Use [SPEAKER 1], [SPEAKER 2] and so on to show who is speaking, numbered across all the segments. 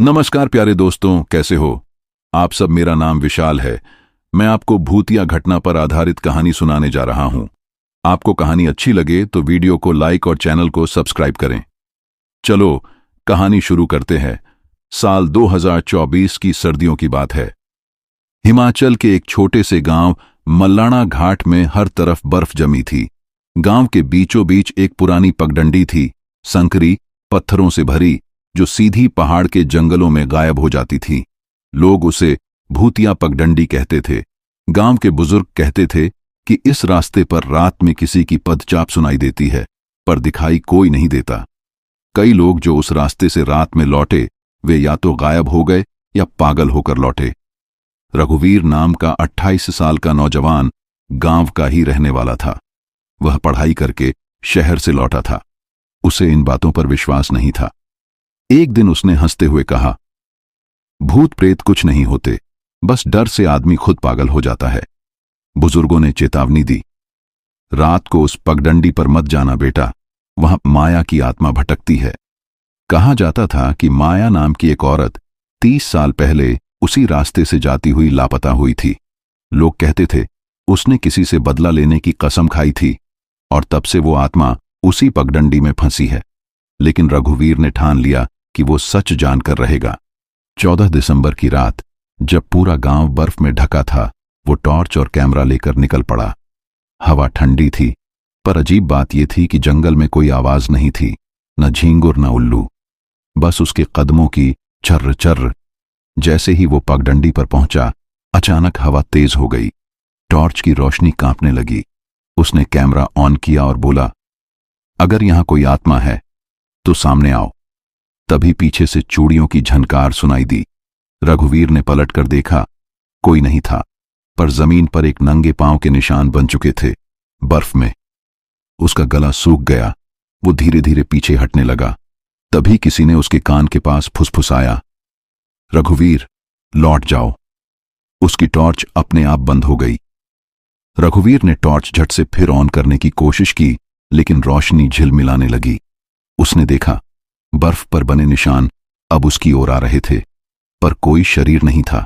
[SPEAKER 1] नमस्कार प्यारे दोस्तों, कैसे हो आप सब। मेरा नाम विशाल है। मैं आपको भूतिया घटना पर आधारित कहानी सुनाने जा रहा हूं। आपको कहानी अच्छी लगे तो वीडियो को लाइक और चैनल को सब्सक्राइब करें। चलो कहानी शुरू करते हैं। साल 2024 की सर्दियों की बात है। हिमाचल के एक छोटे से गांव मल्लाना घाट में हर तरफ बर्फ जमी थी। गांव के बीचों बीच एक पुरानी पगडंडी थी, संकरी पत्थरों से भरी, जो सीधी पहाड़ के जंगलों में गायब हो जाती थी। लोग उसे भूतिया पगडंडी कहते थे। गांव के बुजुर्ग कहते थे कि इस रास्ते पर रात में किसी की पदचाप सुनाई देती है, पर दिखाई कोई नहीं देता। कई लोग जो उस रास्ते से रात में लौटे, वे या तो गायब हो गए या पागल होकर लौटे। रघुवीर नाम का 28 साल का नौजवान गांव का ही रहने वाला था। वह पढ़ाई करके शहर से लौटा था। उसे इन बातों पर विश्वास नहीं था। एक दिन उसने हंसते हुए कहा, भूत प्रेत कुछ नहीं होते, बस डर से आदमी खुद पागल हो जाता है। बुजुर्गों ने चेतावनी दी, रात को उस पगडंडी पर मत जाना बेटा, वहां माया की आत्मा भटकती है। कहा जाता था कि माया नाम की एक औरत 30 साल पहले उसी रास्ते से जाती हुई लापता हुई थी। लोग कहते थे उसने किसी से बदला लेने की कसम खाई थी और तब से वो आत्मा उसी पगडंडी में फंसी है। लेकिन रघुवीर ने ठान लिया कि वो सच जानकर रहेगा। 14 दिसंबर की रात, जब पूरा गांव बर्फ में ढका था, वो टॉर्च और कैमरा लेकर निकल पड़ा। हवा ठंडी थी, पर अजीब बात यह थी कि जंगल में कोई आवाज नहीं थी, न झींगुर न उल्लू, बस उसके कदमों की चर्र चर्र। जैसे ही वो पगडंडी पर पहुंचा, अचानक हवा तेज हो गई। टॉर्च की रोशनी कांपने लगी। उसने कैमरा ऑन किया और बोला, अगर यहां कोई आत्मा है तो सामने आओ। तभी पीछे से चूड़ियों की झनकार सुनाई दी। रघुवीर ने पलटकर देखा, कोई नहीं था, पर जमीन पर एक नंगे पांव के निशान बन चुके थे, बर्फ में। उसका गला सूख गया। वो धीरे धीरे पीछे हटने लगा। तभी किसी ने उसके कान के पास फुसफुसाया, रघुवीर लौट जाओ। उसकी टॉर्च अपने आप बंद हो गई। रघुवीर ने टॉर्च झट से फिर ऑन करने की कोशिश की, लेकिन रोशनी झिलमिलाने लगी। उसने देखा, बर्फ पर बने निशान अब उसकी ओर आ रहे थे, पर कोई शरीर नहीं था।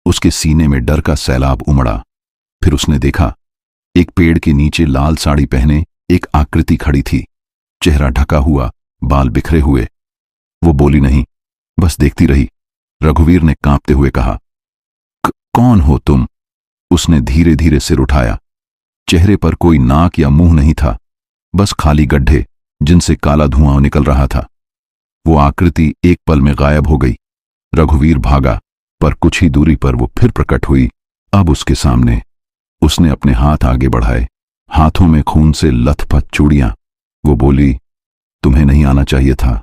[SPEAKER 1] उसके सीने में डर का सैलाब उमड़ा। फिर उसने देखा, एक पेड़ के नीचे लाल साड़ी पहने एक आकृति खड़ी थी, चेहरा ढका हुआ, बाल बिखरे हुए। वो बोली नहीं, बस देखती रही। रघुवीर ने कांपते हुए कहा, कौन हो तुम? उसने धीरे धीरे सिर उठाया। चेहरे पर कोई नाक या मुंह नहीं था, बस खाली गड्ढे जिनसे काला धुआं निकल रहा था। वो आकृति एक पल में गायब हो गई। रघुवीर भागा, पर कुछ ही दूरी पर वो फिर प्रकट हुई, अब उसके सामने। उसने अपने हाथ आगे बढ़ाए, हाथों में खून से लथपथ चूड़ियां। वो बोली, तुम्हें नहीं आना चाहिए था,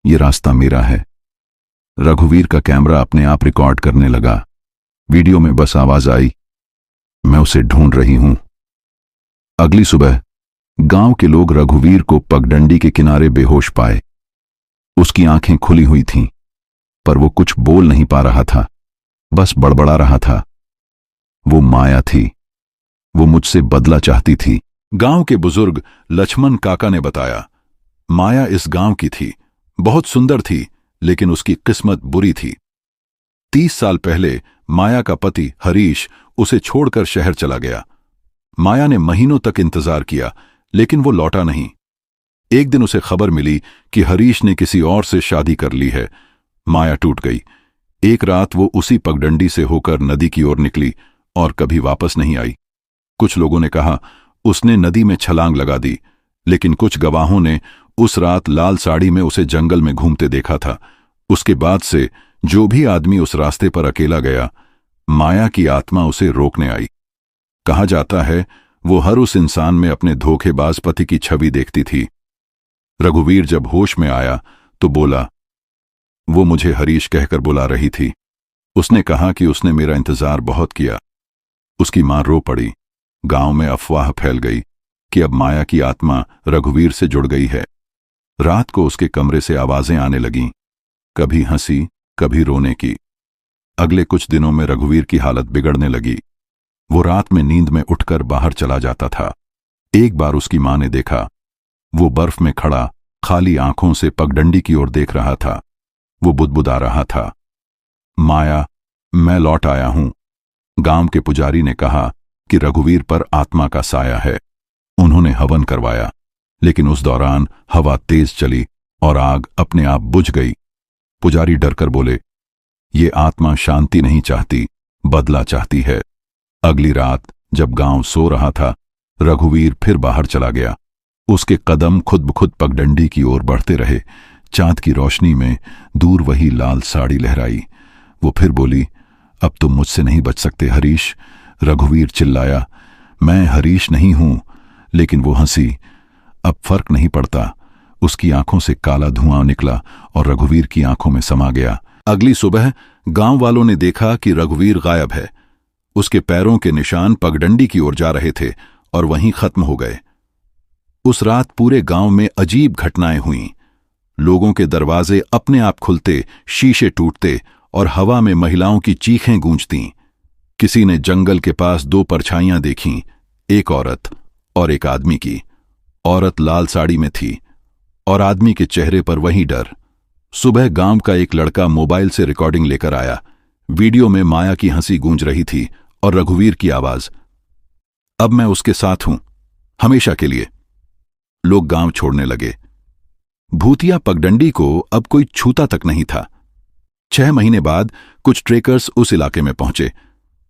[SPEAKER 1] ये रास्ता मेरा है। रघुवीर का कैमरा अपने आप रिकॉर्ड करने लगा। वीडियो में बस आवाज आई, मैं उसे ढूंढ रही हूं। अगली सुबह गांव के लोग रघुवीर को पगडंडी के किनारे बेहोश पाए। उसकी आंखें खुली हुई थीं, पर वो कुछ बोल नहीं पा रहा था, बस बड़बड़ा रहा था। वो माया थी, वो मुझसे बदला चाहती थी। गांव के बुजुर्ग लक्ष्मण काका ने बताया, माया इस गांव की थी, बहुत सुंदर थी, लेकिन उसकी किस्मत बुरी थी। 30 साल पहले माया का पति हरीश उसे छोड़कर शहर चला गया। माया ने महीनों तक इंतजार किया, लेकिन वो लौटा नहीं। एक दिन उसे खबर मिली कि हरीश ने किसी और से शादी कर ली है। माया टूट गई। एक रात वो उसी पगडंडी से होकर नदी की ओर निकली और कभी वापस नहीं आई। कुछ लोगों ने कहा उसने नदी में छलांग लगा दी, लेकिन कुछ गवाहों ने उस रात लाल साड़ी में उसे जंगल में घूमते देखा था। उसके बाद से जो भी आदमी उस रास्ते पर अकेला गया, माया की आत्मा उसे रोकने आई। कहा जाता है वो हर उस इंसान में अपने धोखेबाज पति की छवि देखती थी। रघुवीर जब होश में आया तो बोला, वो मुझे हरीश कहकर बुला रही थी। उसने कहा कि उसने मेरा इंतजार बहुत किया। उसकी मां रो पड़ी। गांव में अफवाह फैल गई कि अब माया की आत्मा रघुवीर से जुड़ गई है। रात को उसके कमरे से आवाजें आने लगीं, कभी हंसी, कभी रोने की। अगले कुछ दिनों में रघुवीर की हालत बिगड़ने लगी। वो रात में नींद में उठकर बाहर चला जाता था। एक बार उसकी मां ने देखा, वो बर्फ में खड़ा खाली आंखों से पगडंडी की ओर देख रहा था। वो बुदबुदा रहा था, माया, मैं लौट आया हूं। गांव के पुजारी ने कहा कि रघुवीर पर आत्मा का साया है। उन्होंने हवन करवाया, लेकिन उस दौरान हवा तेज चली और आग अपने आप बुझ गई। पुजारी डरकर बोले, ये आत्मा शांति नहीं चाहती, बदला चाहती है। अगली रात जब गांव सो रहा था, रघुवीर फिर बाहर चला गया। उसके कदम खुद ब खुद पगडंडी की ओर बढ़ते रहे। चांद की रोशनी में दूर वही लाल साड़ी लहराई। वो फिर बोली, अब तुम मुझसे नहीं बच सकते हरीश। रघुवीर चिल्लाया, मैं हरीश नहीं हूं। लेकिन वो हंसी। अब फर्क नहीं पड़ता। उसकी आंखों से काला धुआं निकला और रघुवीर की आंखों में समा गया। अगली सुबह गांव वालों ने देखा कि रघुवीर गायब है। उसके पैरों के निशान पगडंडी की ओर जा रहे थे और वहीं खत्म हो गए। उस रात पूरे गांव में अजीब घटनाएं हुईं। लोगों के दरवाजे अपने आप खुलते, शीशे टूटते और हवा में महिलाओं की चीखें गूंजतीं। किसी ने जंगल के पास दो परछाइयां देखीं, एक औरत और एक आदमी की। औरत लाल साड़ी में थी और आदमी के चेहरे पर वही डर। सुबह गांव का एक लड़का मोबाइल से रिकॉर्डिंग लेकर आया। वीडियो में माया की हंसी गूंज रही थी और रघुवीर की आवाज, अब मैं उसके साथ हूं, हमेशा के लिए। लोग गांव छोड़ने लगे। भूतिया पगडंडी को अब कोई छूता तक नहीं था। 6 महीने बाद कुछ ट्रेकर्स उस इलाके में पहुंचे।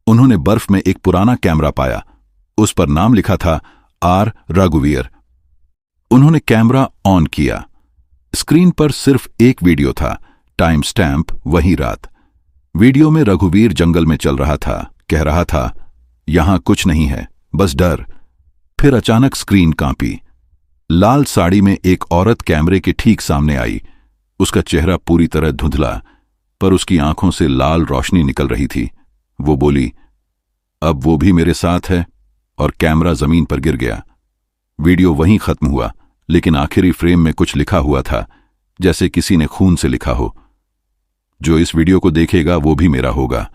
[SPEAKER 1] उन्होंने बर्फ में एक पुराना कैमरा पाया। उस पर नाम लिखा था आर रघुवीर। उन्होंने कैमरा ऑन किया। स्क्रीन पर सिर्फ एक वीडियो था, टाइम स्टैंप वही रात। वीडियो में रघुवीर जंगल में चल रहा था, कह रहा था, यहां कुछ नहीं है, बस डर। फिर अचानक स्क्रीन कांपी। लाल साड़ी में एक औरत कैमरे के ठीक सामने आई। उसका चेहरा पूरी तरह धुंधला, पर उसकी आंखों से लाल रोशनी निकल रही थी। वो बोली, अब वो भी मेरे साथ है, और कैमरा जमीन पर गिर गया। वीडियो वहीं खत्म हुआ, लेकिन आखिरी फ्रेम में कुछ लिखा हुआ था, जैसे किसी ने खून से लिखा हो, जो इस वीडियो को देखेगा वो भी मेरा होगा।